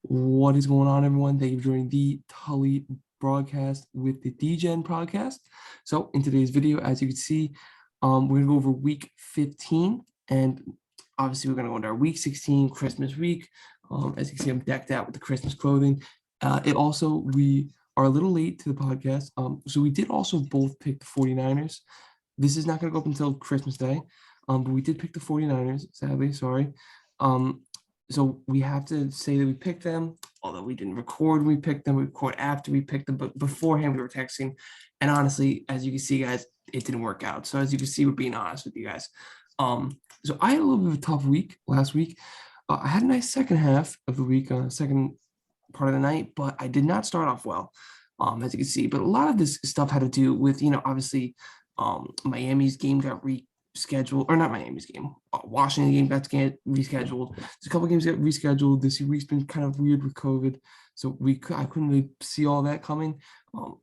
What is going on, everyone? Thank you for joining the Tully broadcast with the Degens podcast. So in today's video, as you can see, we're going to go over week 15, and obviously we're going to go into our week 16 Christmas week. As you can see, I'm decked out with the Christmas clothing. We are a little late to the podcast. So we did also both pick the 49ers. This is not going to go up until Christmas Day, but we did pick the 49ers, sadly, sorry. So we have to say that we picked them, although we didn't record when we picked them. We record after we picked them, but beforehand we were texting. And honestly, as you can see, guys, it didn't work out. So as you can see, we're being honest with you guys. So I had a little bit of a tough week last week. I had a nice second half of the week, second part of the night, but I did not start off well, as you can see. But a lot of this stuff had to do with, obviously, Miami's game got rescheduled, or not Miami's game, Washington game got rescheduled. There's a couple games that got rescheduled. This week's been kind of weird with COVID, so I couldn't really see all that coming.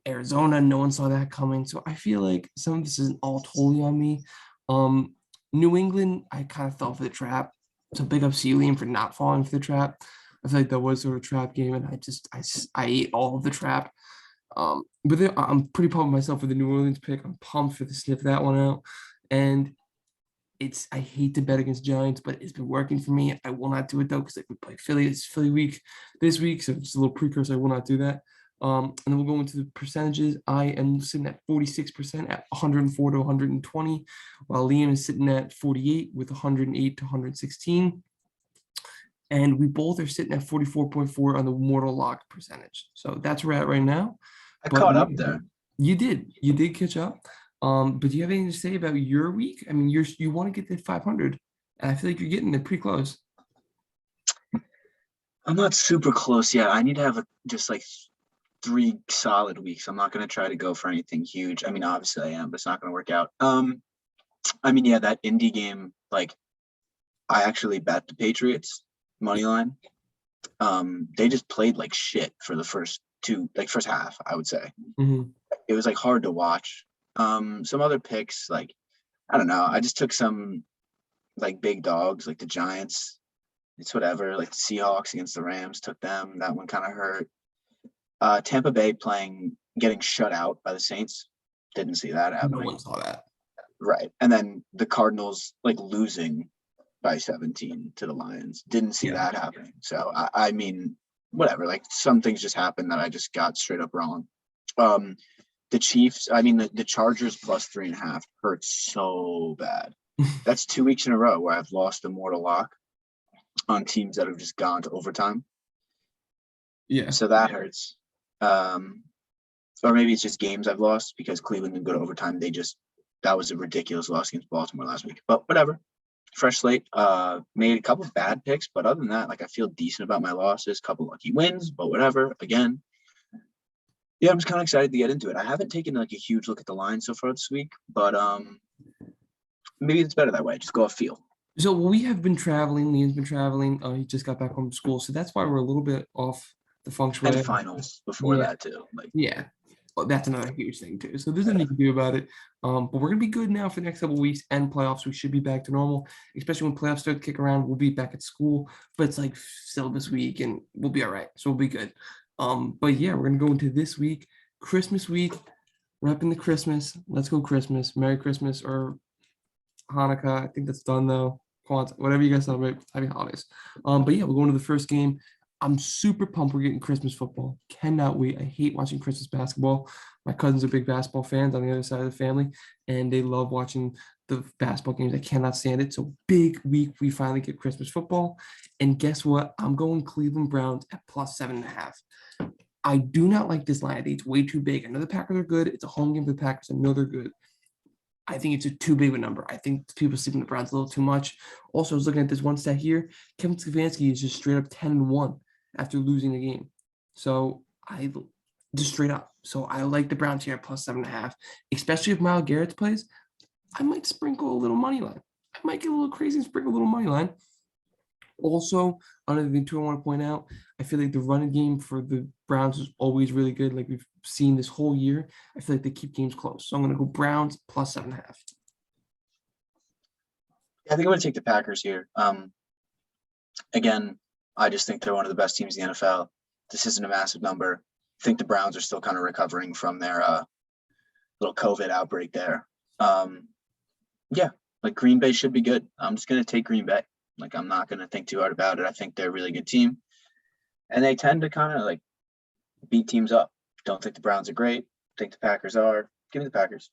Arizona, no one saw that coming. So I feel like some of this isn't all totally on me. New England, I kind of fell for the trap. So big up Liam for not falling for the trap. I feel like that was sort of a trap game, and I ate all of the trap. But then I'm pretty pumped with myself for the New Orleans pick. I'm pumped for the sniff that one out. And I hate to bet against Giants, but it's been working for me. I will not do it though, because we play Philly. It's Philly week this week, so just a little precursor. I will not do that. And then we'll go into the percentages. I am sitting at 46% at 104 to 120, while Liam is sitting at 48 with 108 to 116. And we both are sitting at 44.4 on the mortal lock percentage. So that's where we're at right now. I caught up there. You did catch up. But do you have anything to say about your week? I mean, you want to get to 500, and I feel like you're getting there pretty close. I'm not super close yet. I need to have just like 3 solid weeks. I'm not going to try to go for anything huge. I mean, obviously I am, but it's not going to work out. That Indy game, like, I actually bet the Patriots money line. They just played like shit for the first half, I would say. Mm-hmm. It was like hard to watch. Some other picks, like, I don't know. I just took some like big dogs, like the Giants. It's whatever, like the Seahawks against the Rams, took them. That one kind of hurt. Tampa Bay getting shut out by the Saints. Didn't see that happening. No one saw that. Right. And then the Cardinals like losing by 17 to the Lions. Didn't see that happening. So I mean, whatever. Like, some things just happened that I just got straight up wrong. The Chiefs, the Chargers plus 3.5 hurts so bad. That's 2 weeks in a row where I've lost the mortal lock on teams that have just gone to overtime. Yeah. So that hurts. Or maybe it's just games I've lost because Cleveland didn't go to overtime. That was a ridiculous loss against Baltimore last week. But whatever. Fresh slate. Made a couple of bad picks, but other than that, like, I feel decent about my losses. Couple lucky wins, but whatever. Again. Yeah, I'm just kind of excited to get into it. I haven't taken like a huge look at the line so far this week, but maybe it's better that way. Just go off feel. So we have been traveling. Liam's been traveling. He just got back home from school, so that's why we're a little bit off the feng shui. And finals before that too. Well, that's another huge thing too. So there's nothing you can do about it. But we're gonna be good now for the next couple of weeks and playoffs. We should be back to normal, especially when playoffs start to kick around. We'll be back at school, but it's like still this week, and we'll be all right. So we'll be good. But yeah, we're gonna go into this week, Christmas week, repping the Christmas. Let's go Christmas, Merry Christmas or Hanukkah. I think that's done though. Kwanzaa, whatever you guys celebrate, happy holidays. But yeah, we're going to the first game. I'm super pumped we're getting Christmas football. Cannot wait. I hate watching Christmas basketball. My cousins are big basketball fans on the other side of the family, and they love watching the basketball games. I cannot stand it. So big week. We finally get Christmas football. And guess what? I'm going Cleveland Browns at plus 7.5. I do not like this line. I think it's way too big. I know the Packers are good. It's a home game for the Packers. I know they're good. I think it's too big of a number. I think people sleep on the Browns a little too much. Also, I was looking at this one stat here. Kevin Stefanski is just straight up 10-1 after losing the game. So I just straight up. So I like the Browns here at plus 7.5, especially if Myles Garrett plays. I might sprinkle a little money line. I might get a little crazy and sprinkle a little money line. Also, another thing too I want to point out, I feel like the running game for the Browns is always really good. Like we've seen this whole year. I feel like they keep games close. So I'm going to go Browns plus 7.5. I think I'm going to take the Packers here. Again, I just think they're one of the best teams in the NFL. This isn't a massive number. I think the Browns are still kind of recovering from their little COVID outbreak there. Yeah, like Green Bay should be good. I'm just going to take Green Bay. Like, I'm not going to think too hard about it. I think they're a really good team. And they tend to kind of like beat teams up. Don't think the Browns are great. Think the Packers are. Give me the Packers.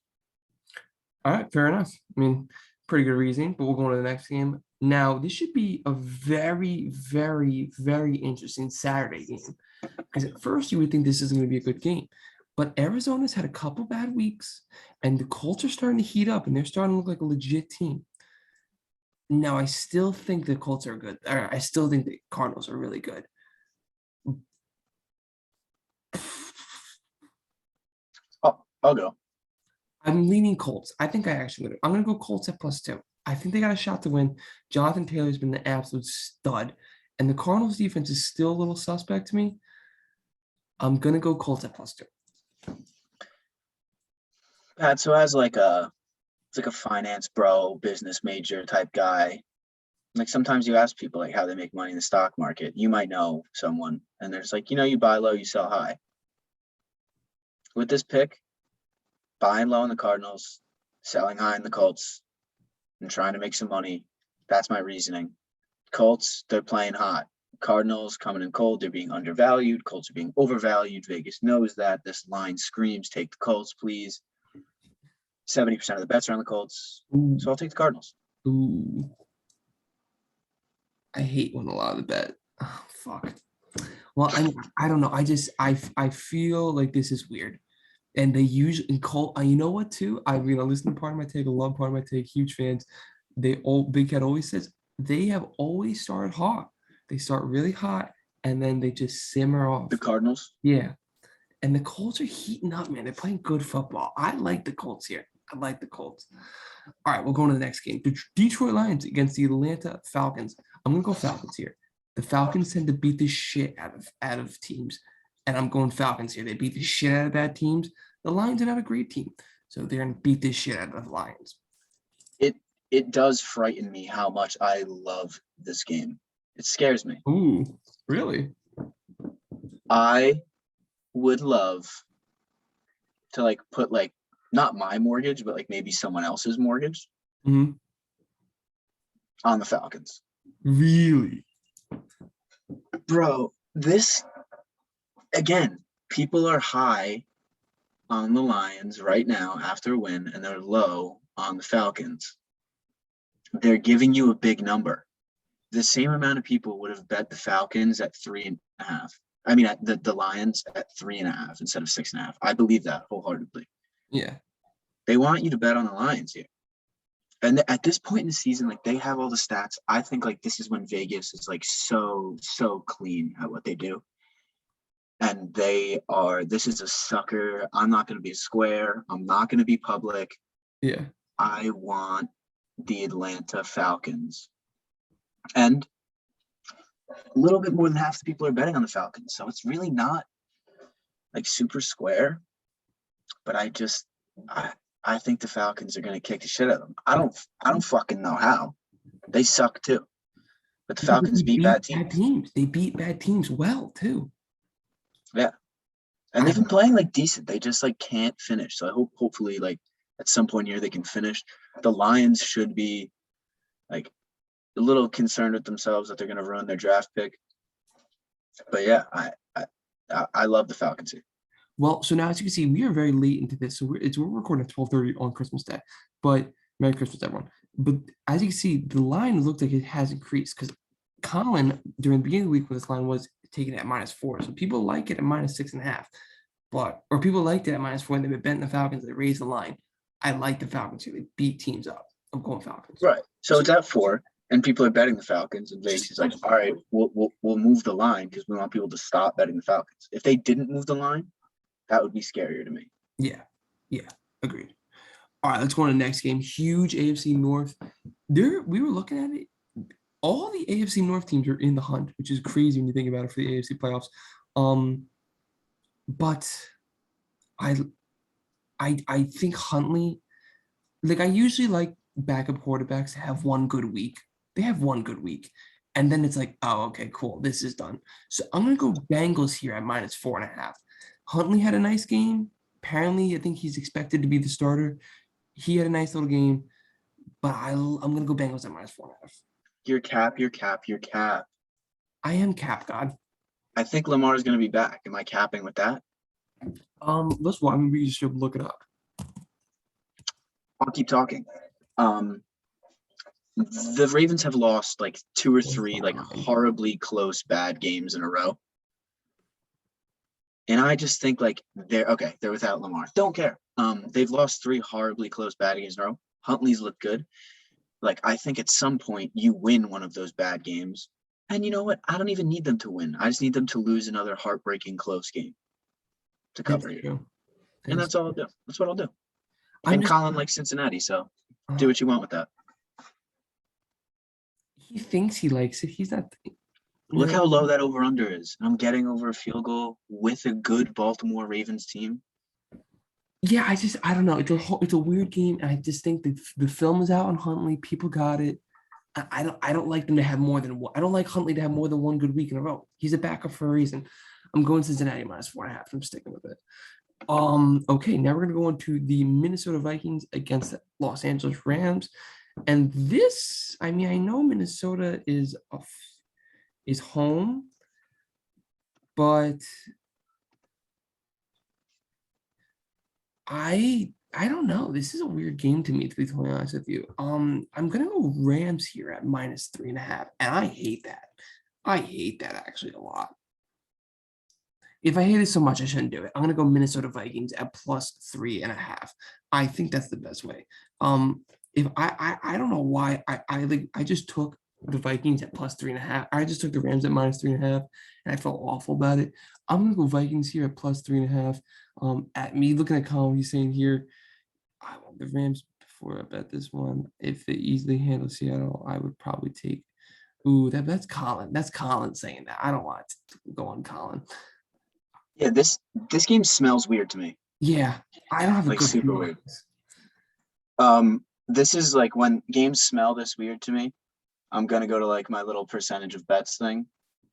All right, fair enough. I mean, pretty good reasoning, but we'll go on to the next game. Now, this should be a very, very, very interesting Saturday game. Because at first you would think this is going to be a good game. But Arizona's had a couple bad weeks, and the Colts are starting to heat up, and they're starting to look like a legit team. Now, I still think the Colts are good. I still think the Cardinals are really good. I'll go. I'm leaning Colts. I think I'm going to go Colts at +2. I think they got a shot to win. Jonathan Taylor's been an absolute stud, and the Cardinals defense is still a little suspect to me. I'm going to go Colts at +2. Pat, so as like a finance bro, business major type guy, like sometimes you ask people like how they make money in the stock market. You might know someone, and there's like, you buy low, you sell high. With this pick, buying low in the Cardinals, selling high in the Colts, and trying to make some money. That's my reasoning. Colts, they're playing hot. Cardinals coming in cold. They're being undervalued. Colts are being overvalued. Vegas knows that. This line screams, take the Colts, please. 70% of the bets are on the Colts. Ooh. So I'll take the Cardinals. Ooh. I hate when a lot of the bet. Oh, fuck. Well, I don't know. I feel like this is weird. And they usually in Colt, you know what too? I listen to Part of My Take, I love Part of My Take, huge fans. Big Cat always says they have always started hot. They start really hot and then they just simmer off. The Cardinals? Yeah. And the Colts are heating up, man. They're playing good football. I like the Colts here. I like the Colts. All right, we'll go on to the next game. The Detroit Lions against the Atlanta Falcons. I'm gonna go Falcons here. The Falcons tend to beat the shit out of teams, and I'm going Falcons here. They beat the shit out of bad teams. The Lions are not a great team, so they're gonna beat this shit out of the Lions. It does frighten me how much I love this game. It scares me. Ooh, really? I would love to like put like not my mortgage, but like maybe someone else's mortgage on the Falcons. Really? Bro, this again, people are high on the Lions right now after a win, and they're low on the Falcons. They're giving you a big number. The same amount of people would have bet the Falcons at 3.5. I mean, at the Lions at 3.5 instead of 6.5. I believe that wholeheartedly. Yeah. They want you to bet on the Lions here. And at this point in the season, like they have all the stats. I think like this is when Vegas is like so clean at what they do. And this is a sucker. I'm not going to be square. I'm not going to be public. Yeah. I want the Atlanta Falcons. And a little bit more than half the people are betting on the Falcons. So it's really not like super square. But I think the Falcons are going to kick the shit out of them. I don't fucking know how. They suck too. But the Falcons beat bad teams. They beat bad teams well too. Yeah. And they've been playing like decent. They just like can't finish. So I hopefully like at some point here they can finish. The Lions should be like a little concerned with themselves that they're going to ruin their draft pick. But yeah, I love the Falcons here. Well, so now as you can see, we are very late into this. So we're recording at 12:30 on Christmas Day. But Merry Christmas, everyone. But as you can see, the line looks like it has increased because Colin, during the beginning of the week when this line was taken at -4. So people like it at -6.5. Or people liked it at -4 and they've been betting the Falcons, they raised the line. I like the Falcons here. They beat teams up. I'm going Falcons. Right. So it's at 4. And people are betting the Falcons, and Vegas is like, all right, we'll move the line because we want people to stop betting the Falcons. If they didn't move the line, that would be scarier to me. Yeah, agreed. All right, let's go on to the next game. Huge AFC North. We were looking at it. All the AFC North teams are in the hunt, which is crazy when you think about it for the AFC playoffs. But I think Huntley, like I usually like backup quarterbacks to have one good week. They have one good week. And then it's like, oh, okay, cool. This is done. So I'm going to go Bengals here at -4.5. Huntley had a nice game. Apparently, I think he's expected to be the starter. He had a nice little game, but I'm going to go Bengals at -4.5. Your cap, your cap, your cap. I am cap god. I think Lamar is going to be back. Am I capping with that? Let's watch. I mean, we just should look it up. I'll keep talking. The Ravens have lost like 2 or 3 like horribly close bad games in a row. And I just think like they're without Lamar. Don't care. They've lost 3 horribly close bad games in a row. Huntley's looked good. Like I think at some point you win one of those bad games. And you know what? I don't even need them to win. I just need them to lose another heartbreaking close game to cover you. And that's all I'll do. That's what I'll do. And Colin likes Cincinnati, so do what you want with that. He thinks he likes it. He's not. Look how low that over-under is. I'm getting over a field goal with a good Baltimore Ravens team. Yeah, I don't know. It's a weird game, and I just think the film is out on Huntley. People got it. I don't like them to have more than one. I don't like Huntley to have more than one good week in a row. He's a backup for a reason. I'm going Cincinnati -4.5. I'm sticking with it. Okay, now we're gonna go on to the Minnesota Vikings against the Los Angeles Rams. And this, I mean, I know Minnesota is home, but I don't know. This is a weird game to me, to be totally honest with you. I'm gonna go Rams here at -3.5, and I hate that. I hate that actually a lot. If I hate it so much, I shouldn't do it. I'm gonna go Minnesota Vikings at +3.5. I think that's the best way. If I don't know why I just took the Vikings at +3.5. I just took the Rams at -3.5, and I felt awful about it. I'm gonna go Vikings here at +3.5. At me looking at Colin, he's saying here, I want the Rams before I bet this one. If they easily handle Seattle, I would probably take. Ooh, that's Colin. That's Colin saying that. I don't want to go on Colin. Yeah, this game smells weird to me. Yeah, I don't have a like good super feeling. weird. This is like when games smell this weird to me. I'm gonna go to like my little percentage of bets thing.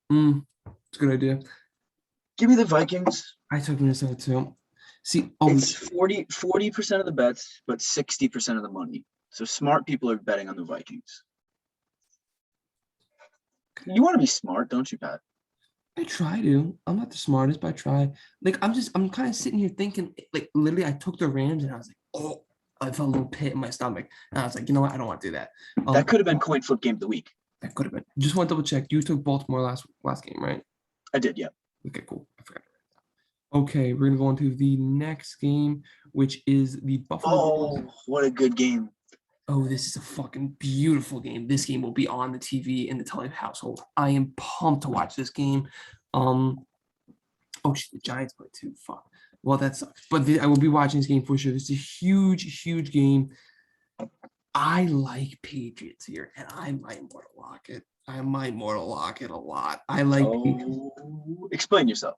It's a good idea. Give me the Vikings. I took Minnesota too. See, It's 40% of the bets, but 60% of the money. So smart people are betting on the Vikings. You want to be smart, don't you, Pat? I try to. I'm not the smartest, but I try. Like I'm kind of sitting here thinking, like literally, I took the Rams and I was like, oh, I felt a little pit in my stomach, and I was like, you know what, I don't want to do that. That could have been coin flip game of the week. That could have been. Just want to double check. You took Baltimore last game, right? I did, yeah. Okay, cool. I forgot. Okay, we're gonna go on to the next game, which is the Buffalo. Oh, what a good game! Oh, this is a fucking beautiful game. This game will be on the TV in the Tully household. I am pumped to watch this game. Oh shit, the Giants play too. Fuck. Well, that sucks. But I will be watching this game for sure. This is a huge, huge game. I like Patriots here, and I might mortal lock it. I might mortal lock it a lot. I like Patriots. Explain yourself.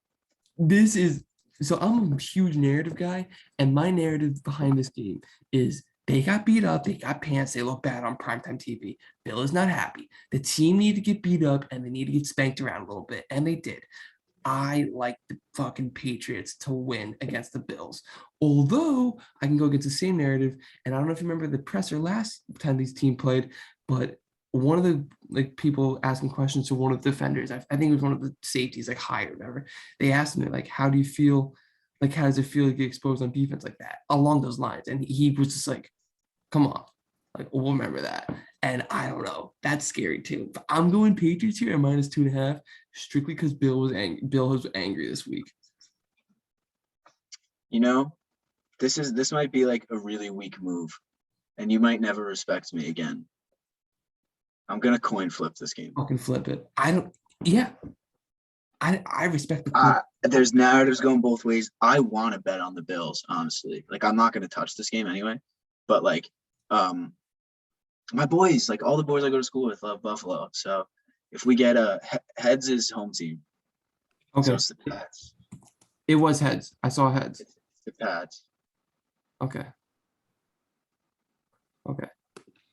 This is so I'm a huge narrative guy, and my narrative behind this game is they got beat up, they got pants, they look bad on primetime TV. Bill is not happy. The team need to get beat up and they need to get spanked around a little bit, and they did. I like the fucking Patriots to win against the Bills. Although I can go against the same narrative, and I don't know if you remember the presser last time these team played, but one of the people asking questions to one of the defenders, I think it was one of the safeties, like high or whatever. They asked him like, "How do you feel? Like, how does it feel to get exposed on defense like that?" Along those lines, and he was just like, "Come on, like we'll remember that." And I don't know, that's scary too. But I'm going Patriots here at -2.5, strictly because Bill was angry. Bill was angry this week. You know, this might be like a really weak move, and you might never respect me again. I'm gonna coin flip this game. Fucking flip it. I don't. Yeah, I respect the. There's narratives going both ways. I want to bet on the Bills, honestly. Like I'm not gonna touch this game anyway, but like, my boys, like all the boys I go to school with, love Buffalo. So if we get heads is home team. Okay. So it's the Pats. It was heads. I saw heads. It's the Pats. Okay.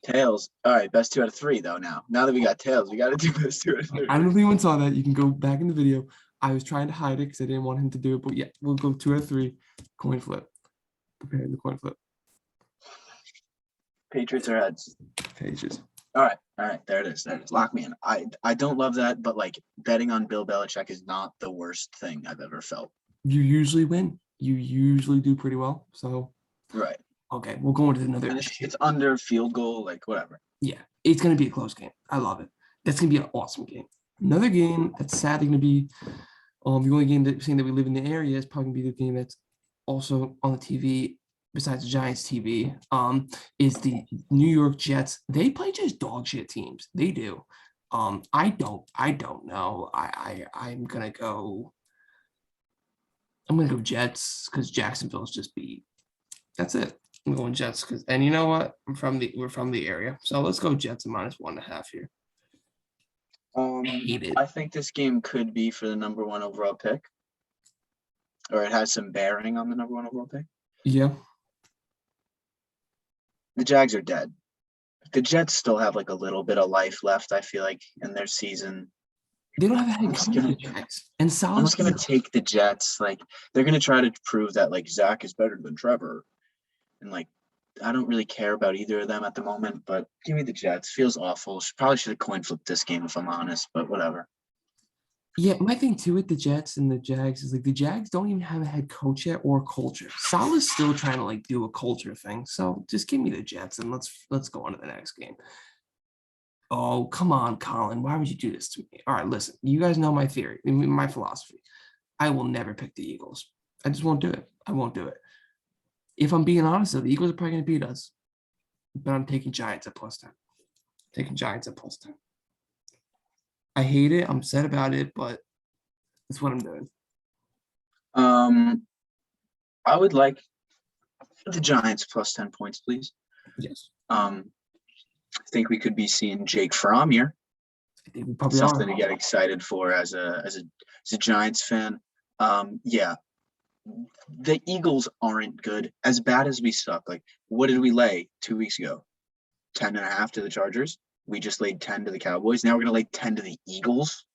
Tails. All right, best 2 out of 3 though. Now that we got tails, we got to do best 2 out of 3. I don't know if anyone saw that. You can go back in the video. I was trying to hide it because I didn't want him to do it. But yeah, we'll go 2 out of 3. Coin flip. Preparing the coin flip. Patriots or heads. Pages. All right. There it is. Lock me in. I don't love that, but like betting on Bill Belichick is not the worst thing I've ever felt. You usually win. You usually do pretty well. So Right. okay, we'll go into another. And it's under field goal, like whatever. Yeah, it's gonna be a close game. I love it. That's gonna be an awesome game. Another game that's sadly gonna be the only game that saying that we live in the area is probably gonna be the game that's also on the TV besides the Giants TV. Is the New York Jets. They play just dog shit teams. They do. I don't know. I'm gonna go Jets because Jacksonville's just beat. That's it. I'm going Jets because, and you know what? We're from the area, so let's go Jets at -1.5 here. Hate it. I think this game could be for the number 1 overall pick, or it has some bearing on the number 1 overall pick. Yeah, The Jags are dead. The Jets still have like a little bit of life left, I feel like, in their season. they don't have a head coach for the Jags, and I'm Salah's just gonna take the Jets. Like they're gonna try to prove that like Zach is better than Trevor, and like I don't really care about either of them at the moment. But give me the Jets. Feels awful. Probably should have coin flipped this game if I'm honest, but whatever. Yeah, my thing too with the Jets and the Jags is like the Jags don't even have a head coach yet or culture. Salah's still trying to like do a culture thing. So just give me the Jets and let's go on to the next game. Oh, come on, Colin. Why would you do this to me? All right, listen, you guys know my theory, my philosophy. I will never pick the Eagles. I just won't do it. I won't do it. If I'm being honest, though, the Eagles are probably going to beat us. But I'm taking Giants at +10. Taking Giants at +10. I hate it. I'm sad about it, but that's what I'm doing. I would like the Giants +10 points, please. Yes. I think we could be seeing Jake Fromm here. I think we probably Something are. to get excited for as a Giants fan. Yeah. The Eagles aren't good. As bad as we suck. Like, what did we lay 2 weeks ago? 10.5 to the Chargers. We just laid 10 to the Cowboys. Now we're gonna lay 10 to the Eagles.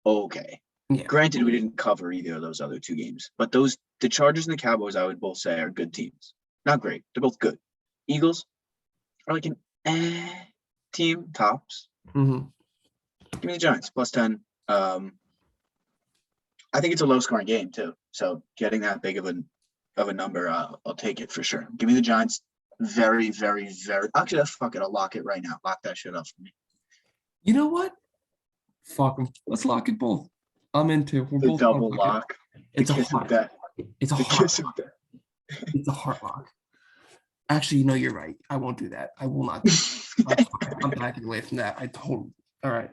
Okay. Yeah. Granted, we didn't cover either of those other 2 games, but the Chargers and the Cowboys, I would both say, are good teams. Not great. They're both good. Eagles are like an team tops. Mm-hmm. Give me the Giants +10. I think it's a low-scoring game too. So getting that big of a number, I'll take it for sure. Give me the Giants. Very, very, very. Actually, fuck it. I'll lock it right now. Lock that shit up for me. You know what? Fuck them. Let's lock it both. I'm into. We're The both double lock. It's a kiss of heart. death. It's a The heart. kiss of death. It's a heart lock. Actually, no, you're right. I won't do that. I will not. I'm backing away from that. All right.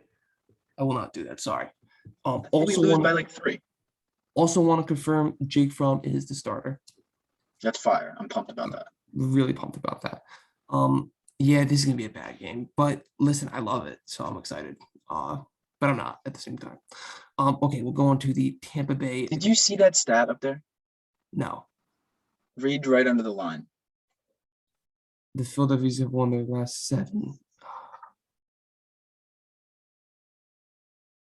I will not do that. Sorry. We Also lose want by like 3. also want to confirm Jake Fromm is the starter. That's fire. I'm pumped about that. Really pumped about that. Yeah, this is gonna be a bad game, but listen, I love it, so I'm excited. But I'm not at the same time. Okay, we'll go on to the Tampa Bay. Did you see that stat up there? No, Read right under the line. the Philadelphians have won their last 7.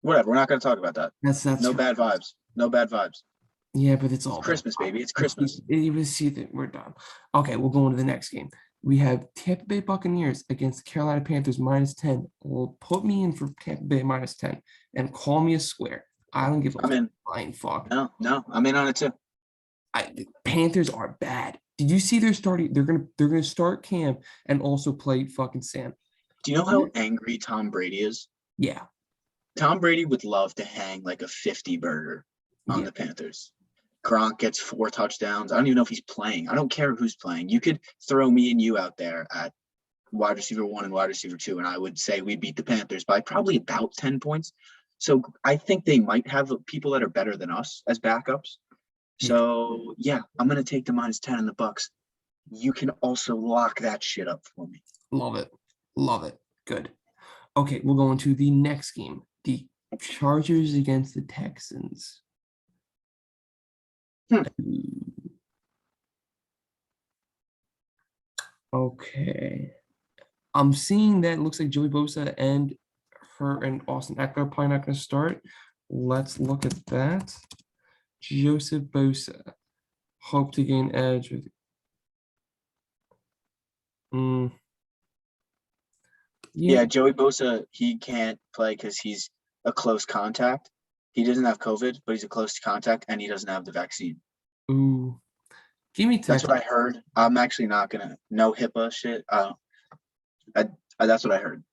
Whatever. We're not going to talk about that. That's No bad vibes. No bad vibes. Yeah, but it's all It's Christmas, baby. It's Christmas. You see that we're done. Okay, we'll go on to the next game. We have Tampa Bay Buccaneers against the Carolina Panthers -10. Well, put me in for Tampa Bay -10 and call me a square. I don't give a flying fuck. No, I'm in on it too. The Panthers are bad. Did you see they're starting? They're gonna start Cam and also play fucking Sam. Do you know how angry Tom Brady is? Yeah. Tom Brady would love to hang like a 50 burger on the Panthers. Gronk gets 4 touchdowns. I don't even know if he's playing. I don't care who's playing. You could throw me and you out there at wide receiver 1 and wide receiver 2, and I would say we beat the Panthers by probably about 10 points. So I think they might have people that are better than us as backups. So yeah, I'm gonna take the -10 in the Bucks. You can also lock that shit up for me. Love it. Love it. Good. Okay, we'll go into the next game. The Chargers against the Texans. Okay. I'm seeing that it looks like Joey Bosa and Austin Eckler are probably not going to start. Let's look at that. Joseph Bosa, hope to gain edge with. Mm, Yeah, yeah. Joey Bosa, he can't play because he's a close contact. He doesn't have COVID, but he's a close contact and he doesn't have the vaccine. Ooh. Give me That's what I Texans. heard. I'm actually not gonna no HIPAA shit. I, that's what I heard.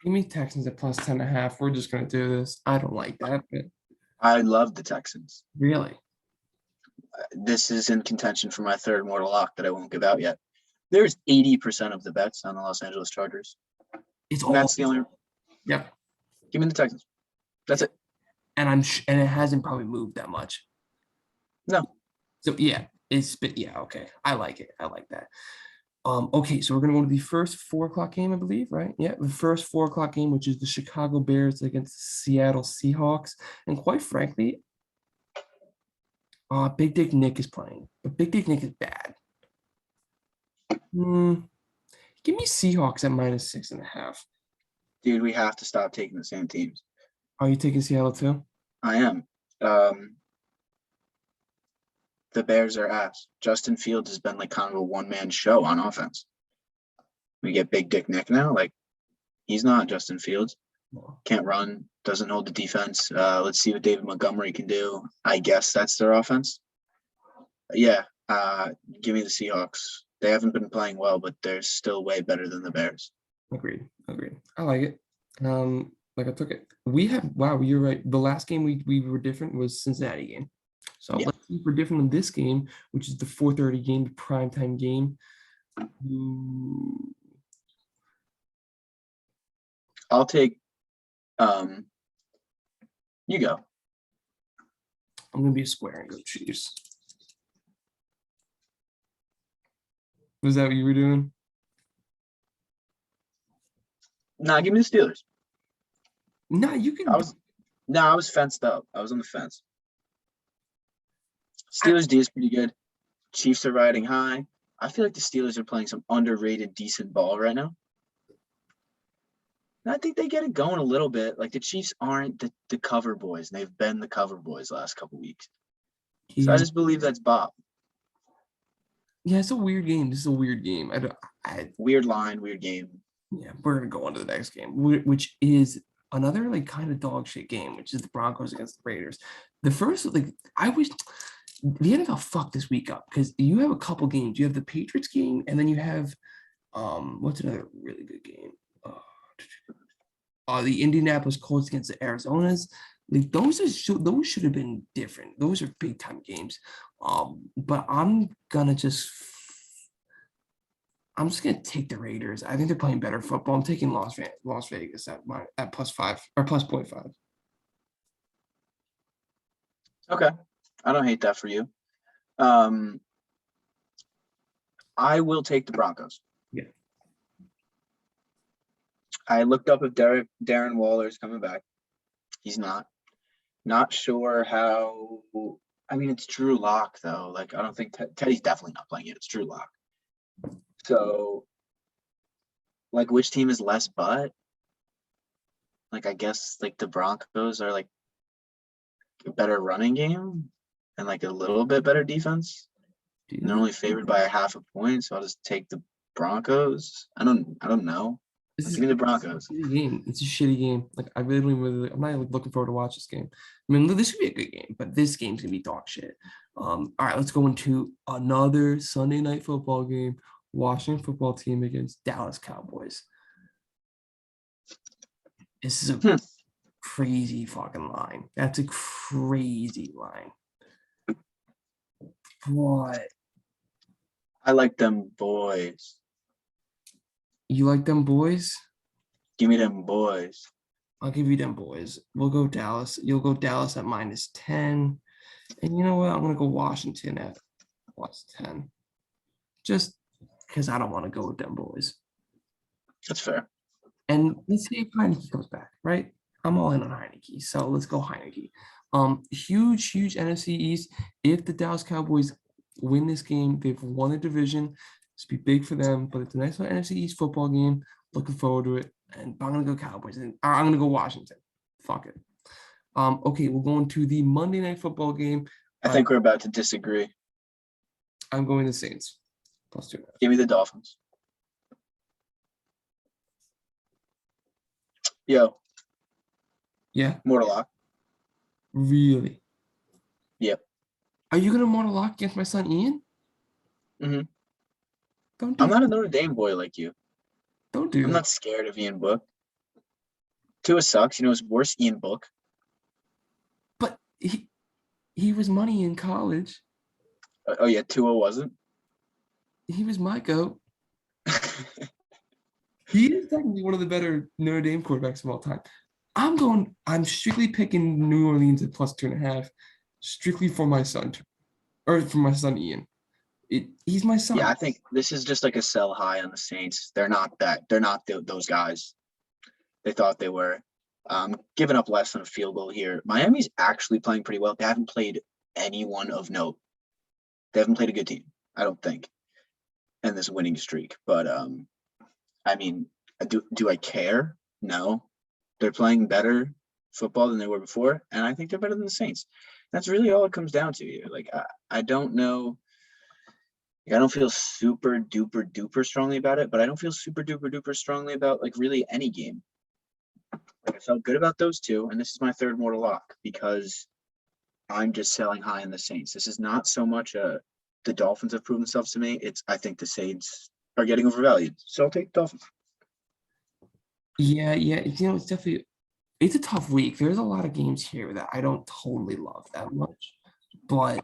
Give me Texans at plus 10.5. We're just gonna do this. I don't like that, but I love the Texans. really. This is in contention for my third mortal lock that I won't give out yet. There's 80% of the bets on the Los Angeles Chargers. It's And all that's the only. yep. Give me the Texans. That's it. And and it hasn't probably moved that much. No. So yeah, but yeah, okay. I like it. I like that. Okay, so we're gonna go to the first 4 o'clock game, I believe, right? Yeah, the first 4 o'clock game, which is the Chicago Bears against the Seattle Seahawks. And quite frankly, Big Dick Nick is playing, but Big Dick Nick is bad. Give me Seahawks at minus 6.5. Dude, we have to stop taking the same teams. Are you taking Seattle too? I am. The Bears are ass. Justin Fields has been like kind of a one-man show on offense. We get Big Dick Nick now. Like, he's not Justin Fields. Can't run, doesn't hold the defense. Let's see what David Montgomery can do. I guess that's their offense. Yeah, give me the Seahawks. They haven't been playing well, but they're still way better than the Bears. Agreed. I like it. Like I took it. Wow, you're right. The last game we were different was Cincinnati game. So Yeah. let's see if we're different in this game, which is the 4:30 game, the primetime game. I'll take you go. I'm gonna be a square and go Chiefs. Was that what you were doing? Nah, give me the Steelers. No, you can. I was fenced up. I was on the fence. Steelers D is pretty good. Chiefs are riding high. I feel like the Steelers are playing some underrated, decent ball right now. And I think they get it going a little bit. Like, the Chiefs aren't the cover boys, and they've been the cover boys last couple weeks. So I just believe that's Bob. Yeah, it's a weird game. This is a weird game. Weird line, weird game. Yeah, we're gonna go on to the next game, which is another like kind of dog shit game, which is the Broncos against the Raiders. The first, like, the NFL fucked this week up because you have a couple games. You have the Patriots game, and then you have what's another really good game? The Indianapolis Colts against the Arizonas. Like, those should have been different. Those are big time games. But I'm just gonna take the Raiders. I think they're playing better football. I'm taking Las Vegas at +5 or +0.5. Okay. I don't hate that for you. I will take the Broncos. Yeah. I looked up if Darren Waller is coming back. He's not. Not sure how. I mean, it's Drew Lock though. Like, I don't think Teddy's definitely not playing it. It's Drew Lock. So, like, which team is less butt? Like, I guess like the Broncos are like a better running game and like a little bit better defense. And they're only favored by a half a point, so I'll just take the Broncos. I don't know. Give me the Broncos. It's a shitty game. Like, I'm not even looking forward to watch this game. I mean, this could be a good game, but this game's gonna be dog shit. All right, let's go into another Sunday night football game. Washington football team against Dallas Cowboys. This is a crazy fucking line. That's a crazy line. What? I like them boys. You like them boys? Give me them boys. I'll give you them boys. We'll go Dallas. You'll go Dallas at -10. And you know what? I'm going to go Washington at +10. Just because I don't want to go with them boys. That's fair. And let's see if Heineke comes back, right? I'm all in on Heineke. So let's go Heineke. Huge NFC East. If the Dallas Cowboys win this game, they've won the division. This be big for them, but it's a nice little NFC East football game. Looking forward to it. And I'm gonna go Cowboys, and I'm gonna go Washington. Fuck it. Okay, we're going to the Monday Night Football game. I think we're about to disagree. I'm going to Saints +2.5. Give me the Dolphins. Yo. Yeah. Mortal lock. Really? Yep. Are you gonna mortal lock against my son Ian? Mm-hmm. Don't do I'm not a Notre Dame boy like you. Don't do I'm that. not scared of Ian Book. Tua sucks. You know, it's worse Ian Book. But he was money in college. Oh yeah, Tua wasn't. He was my goat. He is technically one of the better Notre Dame quarterbacks of all time. I'm strictly picking New Orleans at +2.5, strictly for my son, or for my son Ian. He's my son. Yeah, I think this is just like a sell high on the Saints. They're not those guys they thought they were. Giving up less than a field goal here. Miami's actually playing pretty well. They haven't played anyone of note. They haven't played a good team, I don't think, in this winning streak. But I mean, do I care? No. They're playing better football than they were before, and I think they're better than the Saints. That's really all it comes down to here. Like I don't know. I don't feel super duper duper strongly about it, but I don't feel super duper duper strongly about like really any game. Like I felt good about those two, and this is my third mortal lock because I'm just selling high in the Saints. This is not so much the Dolphins have proven themselves to me. I think the Saints are getting overvalued, so I'll take the Dolphins. Yeah. It's a tough week. There's a lot of games here that I don't totally love that much, but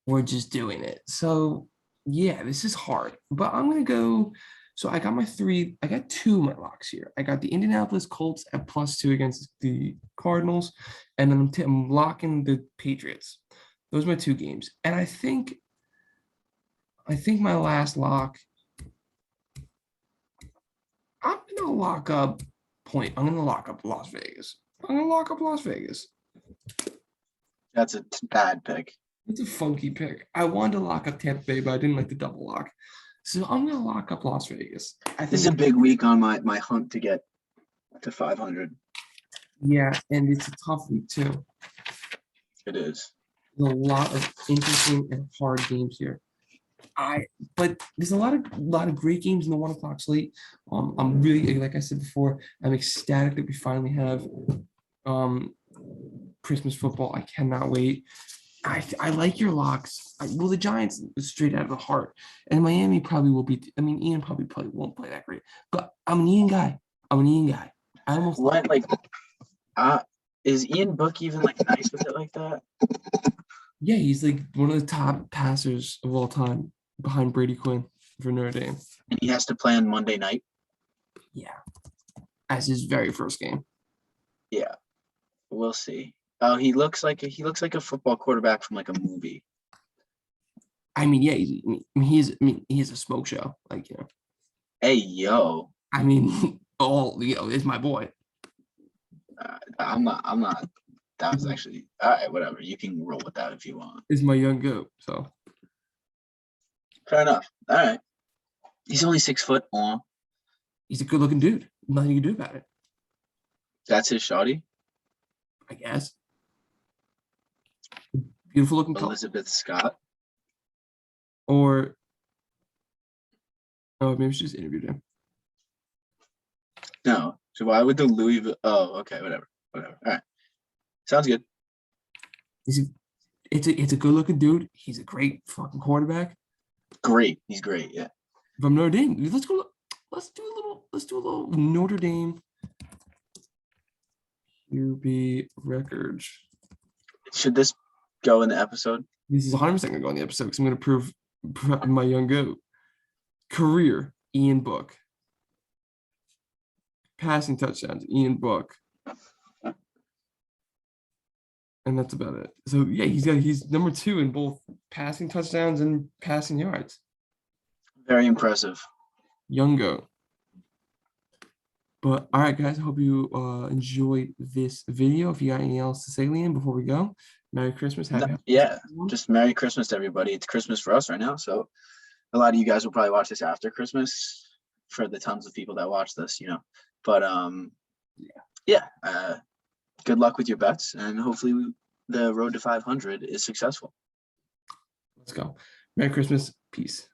we're just doing it. So yeah, this is hard. But I'm gonna go. So I got two of my locks here. I got the Indianapolis Colts at +2 against the Cardinals, and then I'm locking the Patriots. Those are my two games. And I think my last lock, I'm gonna lock up Las Vegas. I'm gonna lock up Las Vegas. That's a bad pick. It's a funky pick. I wanted to lock up Tampa Bay, but I didn't like the double lock. So I'm gonna lock up Las Vegas. This is a big week on my hunt to get to 500. Yeah, and it's a tough week too. It is. There's a lot of interesting and hard games here. But there's a lot of great games in the 1 o'clock slate. I'm really, like I said before, I'm ecstatic that we finally have Christmas football. I cannot wait. I like your locks. The Giants straight out of the heart, and Miami probably will be. I mean, Ian probably won't play that great, but I'm an Ian guy. I almost is Ian Book even like nice with it like that? Yeah, he's like one of the top passers of all time behind Brady Quinn for Notre Dame. And he has to play on Monday night. Yeah, as his very first game. Yeah, we'll see. Oh, he looks like a football quarterback from like a movie. I mean, yeah, he is a smoke show, like, you know. Hey, yo. I mean, it's my boy. I'm not. That was actually all right. Whatever. You can roll with that if you want. It's my young goat. So fair enough. All right. He's only 6 foot. He's a good-looking dude. Nothing you can do about it. That's his shawty. I guess. Beautiful looking couple. Elizabeth Scott. Or maybe she just interviewed him. No. So why would the Louisville? Oh, okay. Whatever. All right. Sounds good. It's a good looking dude. He's a great fucking quarterback. Great. He's great. Yeah. From Notre Dame. Let's do a little Notre Dame QB records. Should this go in the episode? This is 100% gonna go in the episode because I'm gonna prove my young goat. Career Ian Book. Passing touchdowns Ian Book. And that's about it. So yeah, he's number 2 in both passing touchdowns and passing yards. Very impressive. Young goat. But all right, guys, I hope you enjoyed this video. If you got anything else to say, Liam, before we go, Merry Christmas. Yeah, just Merry Christmas to everybody. It's Christmas for us right now, so a lot of you guys will probably watch this after Christmas for the tons of people that watch this, But good luck with your bets, and hopefully the road to 500 is successful. Let's go. Merry Christmas. Peace.